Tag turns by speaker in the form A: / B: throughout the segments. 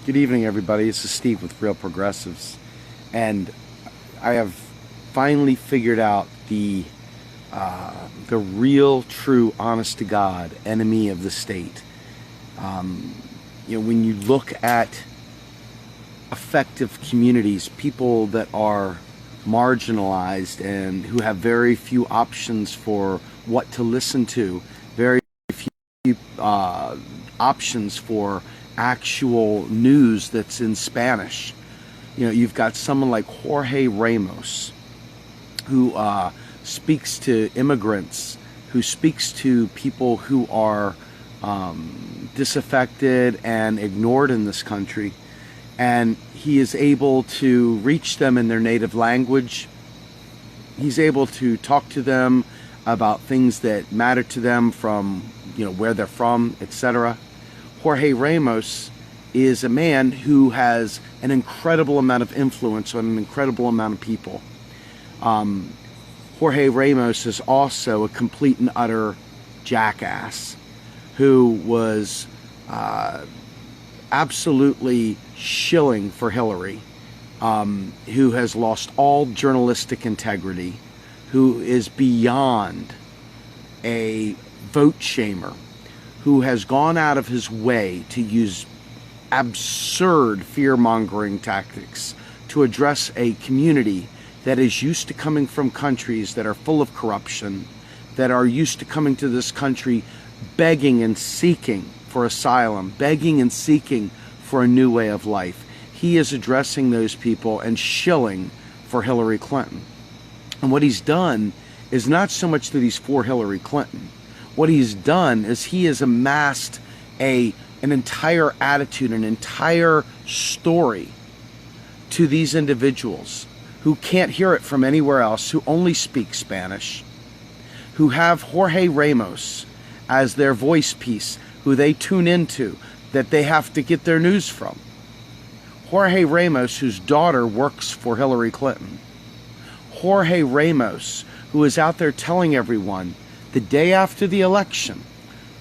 A: Good evening, everybody. This is Steve with Real Progressives, and I have finally figured out the real, true, honest to God enemy of the state. When you look at effective communities, people that are marginalized and who have very few options for what to listen to, very few options for actual news that's in Spanish. You've got someone like Jorge Ramos, who speaks to immigrants, who speaks to people who are disaffected and ignored in this country. And he is able to reach them in their native language. He's able to talk to them about things that matter to them from, where they're from, etc. Jorge Ramos is a man who has an incredible amount of influence on an incredible amount of people. Jorge Ramos is also a complete and utter jackass who was absolutely shilling for Hillary, who has lost all journalistic integrity, who is beyond a vote shamer, who has gone out of his way to use absurd fear-mongering tactics to address a community that is used to coming from countries that are full of corruption, that are used to coming to this country begging and seeking for asylum, begging and seeking for a new way of life. He is addressing those people and shilling for Hillary Clinton. And what he's done is not so much that he's for Hillary Clinton. What he's done is he has amassed an entire attitude, an entire story to these individuals who can't hear it from anywhere else, who only speak Spanish, who have Jorge Ramos as their voice piece, who they tune into, that they have to get their news from. Jorge Ramos, whose daughter works for Hillary Clinton. Jorge Ramos, who is out there telling everyone the day after the election,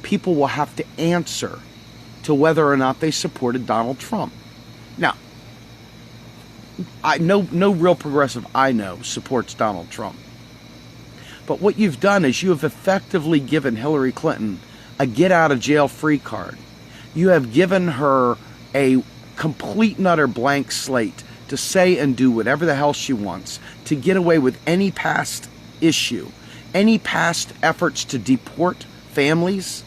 A: people will have to answer to whether or not they supported Donald Trump. Now, no real progressive I know supports Donald Trump. But what you've done is you have effectively given Hillary Clinton a get-out-of-jail-free card. You have given her a complete and utter blank slate to say and do whatever the hell she wants, to get away with any past issue, any past efforts to deport families,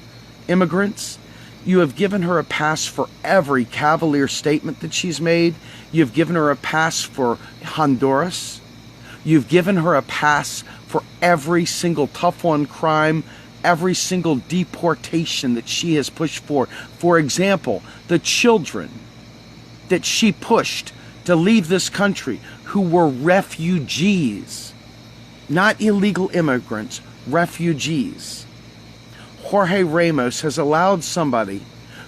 A: immigrants. You have given her a pass for every cavalier statement that she's made. You've given her a pass for Honduras. You've given her a pass for every single tough on crime, every single deportation that she has pushed for. For example, the children that she pushed to leave this country who were refugees, not illegal immigrants, refugees. Jorge Ramos has allowed somebody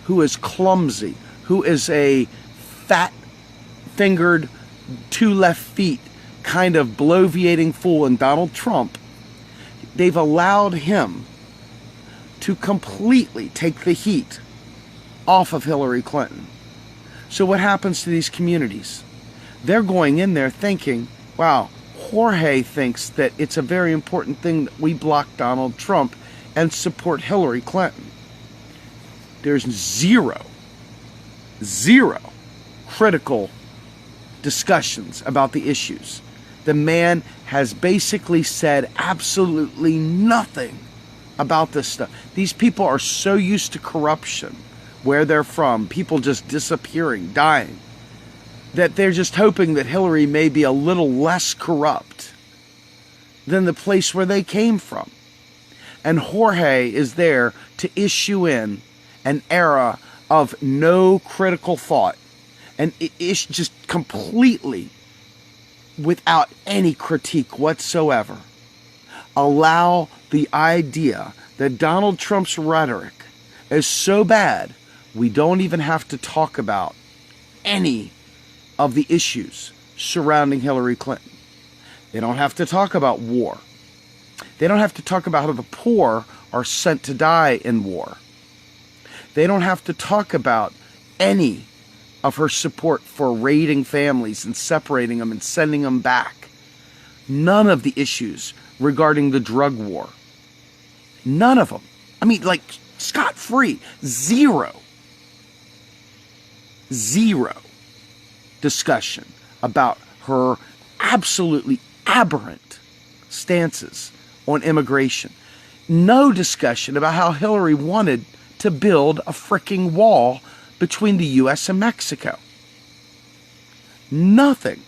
A: who is clumsy, who is a fat-fingered, two left feet kind of bloviating fool in Donald Trump. They've allowed him to completely take the heat off of Hillary Clinton. So what happens to these communities? They're going in there thinking, wow, Jorge thinks that it's a very important thing that we block Donald Trump and support Hillary Clinton. There's zero critical discussions about the issues. The man has basically said absolutely nothing about this stuff. These people are so used to corruption, where they're from, people just disappearing, dying, that they're just hoping that Hillary may be a little less corrupt than the place where they came from. And Jorge is there to issue in an era of no critical thought, and it's just completely without any critique whatsoever. Allow the idea that Donald Trump's rhetoric is so bad we don't even have to talk about any of the issues surrounding Hillary Clinton. They don't have to talk about war. They don't have to talk about how the poor are sent to die in war. They don't have to talk about any of her support for raiding families and separating them and sending them back. None of the issues regarding the drug war. None of them. I mean, like, scot-free. Zero discussion about her absolutely aberrant stances on immigration. No discussion about how Hillary wanted to build a fricking wall between the U.S. and Mexico. Nothing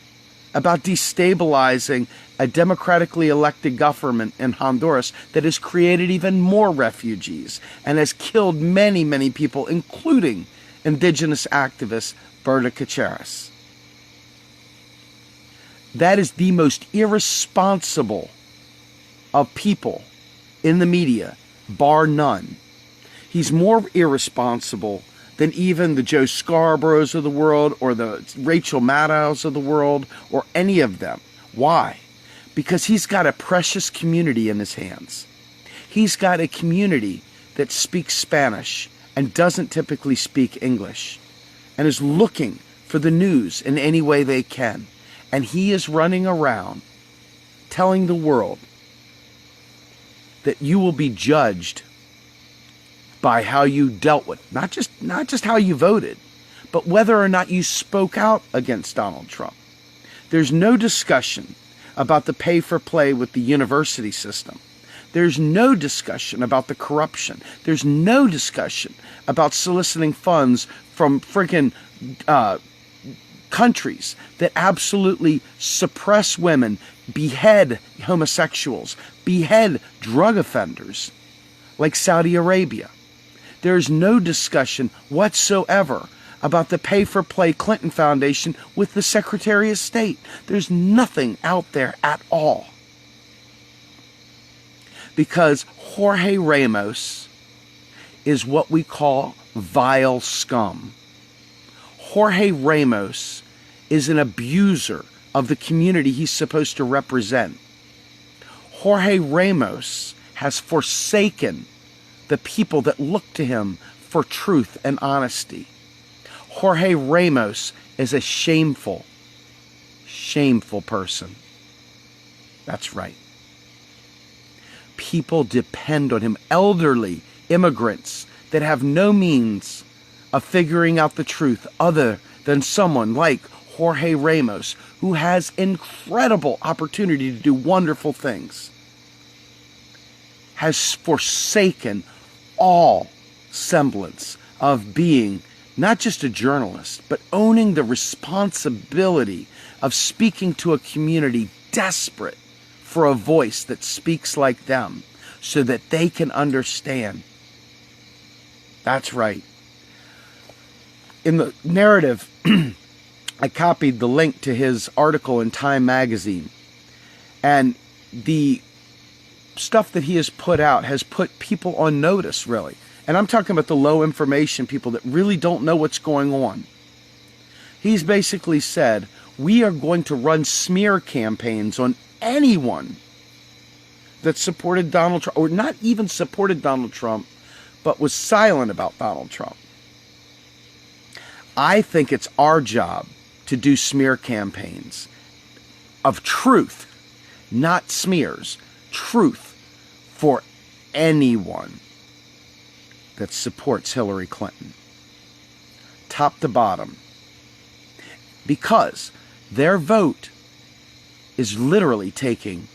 A: about destabilizing a democratically elected government in Honduras that has created even more refugees and has killed many, many people, including indigenous activist Berta Cáceres. That is the most irresponsible of people in the media, bar none. He's more irresponsible than even the Joe Scarboroughs of the world or the Rachel Maddows of the world or any of them. Why? Because he's got a precious community in his hands. He's got a community that speaks Spanish and doesn't typically speak English and is looking for the news in any way they can. And he is running around telling the world that you will be judged by how you dealt with, not just how you voted, but whether or not you spoke out against Donald Trump. There's no discussion about the pay for play with the university system. There's no discussion about the corruption. There's no discussion about soliciting funds from friggin' countries that absolutely suppress women, behead homosexuals, behead drug offenders, like Saudi Arabia. There's no discussion whatsoever about the pay-for-play Clinton Foundation with the Secretary of State. There's nothing out there at all. Because Jorge Ramos is what we call vile scum. Jorge Ramos is an abuser of the community he's supposed to represent. Jorge Ramos has forsaken the people that look to him for truth and honesty. Jorge Ramos is a shameful person. That's right. People depend on him. Elderly immigrants that have no means of figuring out the truth other than someone like Jorge Ramos, who has incredible opportunity to do wonderful things, has forsaken all semblance of being not just a journalist, but owning the responsibility of speaking to a community desperate for a voice that speaks like them so that they can understand. That's right. In the narrative, I copied the link to his article in Time magazine, and the stuff that he has put out has put people on notice, really. And I'm talking about the low information people that really don't know what's going on. He's basically said, we are going to run smear campaigns on anyone that supported Donald Trump, or not even supported Donald Trump, but was silent about Donald Trump. I think it's our job to do smear campaigns of truth, not smears, truth for anyone that supports Hillary Clinton, top to bottom, because their vote is literally taking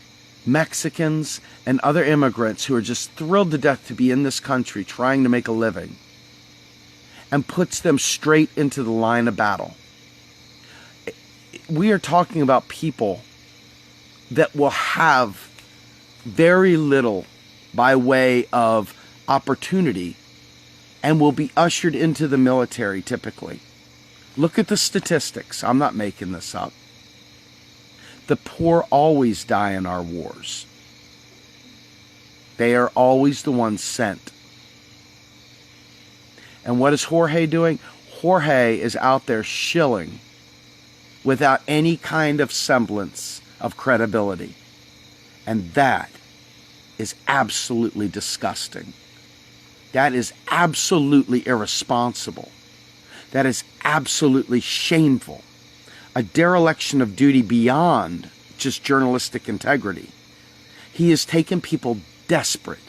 A: Mexicans and other immigrants who are just thrilled to death to be in this country trying to make a living and puts them straight into the line of battle. We are talking about people that will have very little by way of opportunity and will be ushered into the military typically. Look at the statistics. I'm not making this up. The poor always die in our wars. They are always the ones sent. And what is Jorge doing? Jorge is out there shilling without any kind of semblance of credibility. And that is absolutely disgusting. That is absolutely irresponsible. That is absolutely shameful, a dereliction of duty beyond just journalistic integrity. He has taken people desperate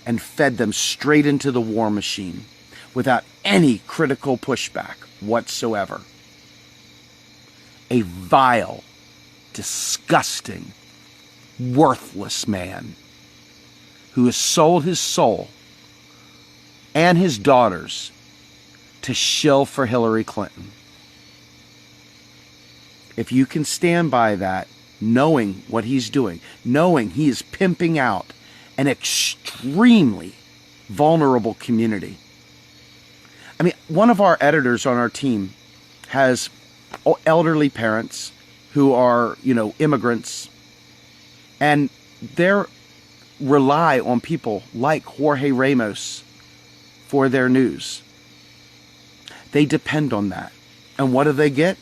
A: and fed them straight into the war machine without any critical pushback whatsoever. A vile, disgusting, worthless man who has sold his soul and his daughters to shill for Hillary Clinton. If you can stand by that, knowing what he's doing, knowing he is pimping out an extremely vulnerable community. I mean, one of our editors on our team has elderly parents who are, immigrants, and they rely on people like Jorge Ramos for their news. They depend on that. And what do they get?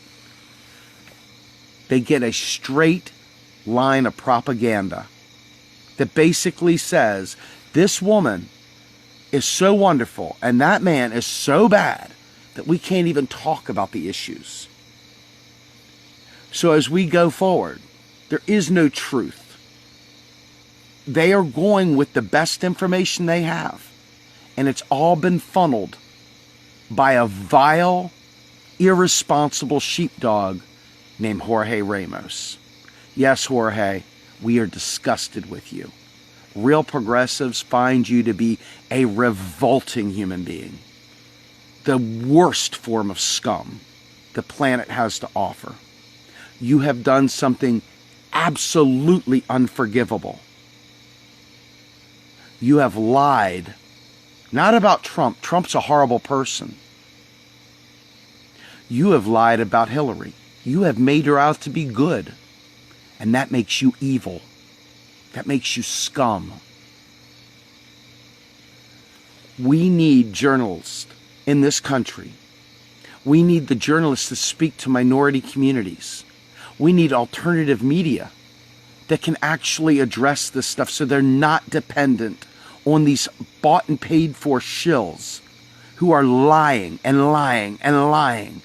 A: They get a straight line of propaganda that basically says, this woman is so wonderful and that man is so bad that we can't even talk about the issues. So as we go forward, there is no truth. They are going with the best information they have, and it's all been funneled by a vile, irresponsible sheepdog named Jorge Ramos. Yes, Jorge, we are disgusted with you. Real progressives find you to be a revolting human being, the worst form of scum the planet has to offer. You have done something absolutely unforgivable. You have lied, not about Trump. Trump's a horrible person. You have lied about Hillary. You have made her out to be good. And that makes you evil. That makes you scum. We need journalists in this country. We need the journalists to speak to minority communities. We need alternative media that can actually address this stuff so they're not dependent on these bought and paid for shills who are lying and lying and lying.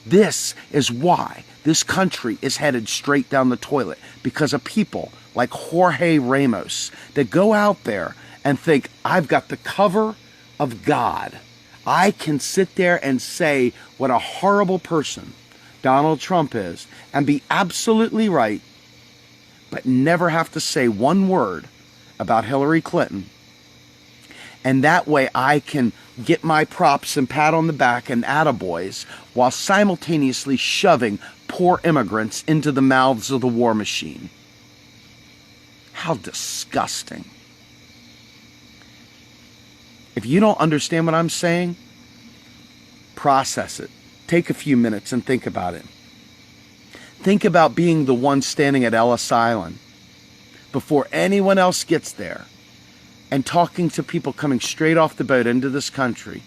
A: This is why this country is headed straight down the toilet, because of people like Jorge Ramos that go out there and think, I've got the cover of God. I can sit there and say what a horrible person Donald Trump is and be absolutely right, but never have to say one word about Hillary Clinton. And that way I can get my props and pat on the back and attaboys while simultaneously shoving poor immigrants into the mouths of the war machine. How disgusting. If you don't understand what I'm saying, process it. Take a few minutes and think about it. Think about being the one standing at Ellis Island before anyone else gets there and talking to people coming straight off the boat into this country,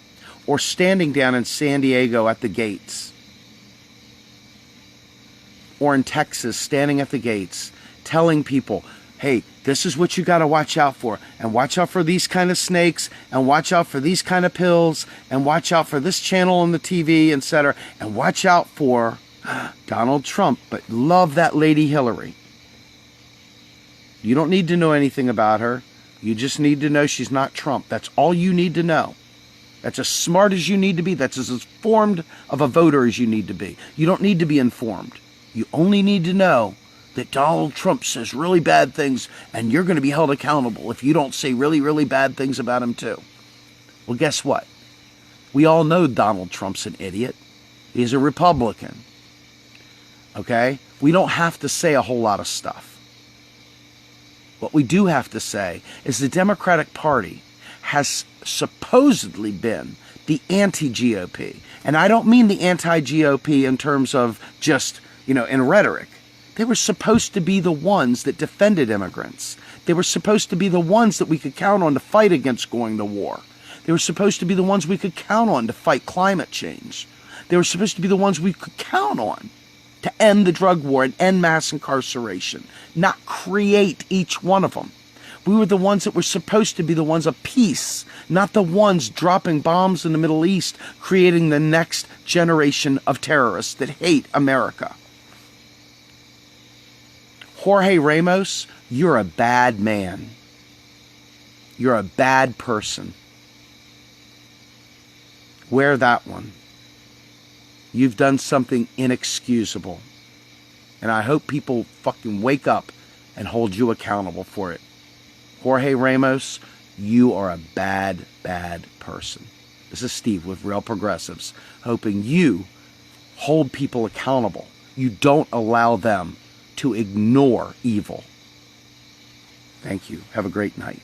A: or standing down in San Diego at the gates, or in Texas standing at the gates telling people, hey, this is what you got to watch out for, and watch out for these kind of snakes, and watch out for these kind of pills, and watch out for this channel on the TV, etc., and watch out for Donald Trump, but love that lady Hillary. You don't need to know anything about her. You just need to know she's not Trump. That's all you need to know. That's as smart as you need to be. That's as informed of a voter as you need to be. You don't need to be informed. You only need to know that Donald Trump says really bad things, and you're going to be held accountable if you don't say really, really bad things about him too. Well, guess what? We all know Donald Trump's an idiot. He's a Republican. Okay? We don't have to say a whole lot of stuff. What we do have to say is the Democratic Party has supposedly been the anti-GOP. And I don't mean the anti-GOP in terms of just, in rhetoric. They were supposed to be the ones that defended immigrants. They were supposed to be the ones that we could count on to fight against going to war. They were supposed to be the ones we could count on to fight climate change. They were supposed to be the ones we could count on to end the drug war and end mass incarceration, not create each one of them. We were the ones that were supposed to be the ones of peace, not the ones dropping bombs in the Middle East, creating the next generation of terrorists that hate America. Jorge Ramos, you're a bad man. You're a bad person. Wear that one. You've done something inexcusable. And I hope people fucking wake up and hold you accountable for it. Jorge Ramos, you are a bad, bad person. This is Steve with Real Progressives, hoping you hold people accountable. You don't allow them to ignore evil. Thank you. Have a great night.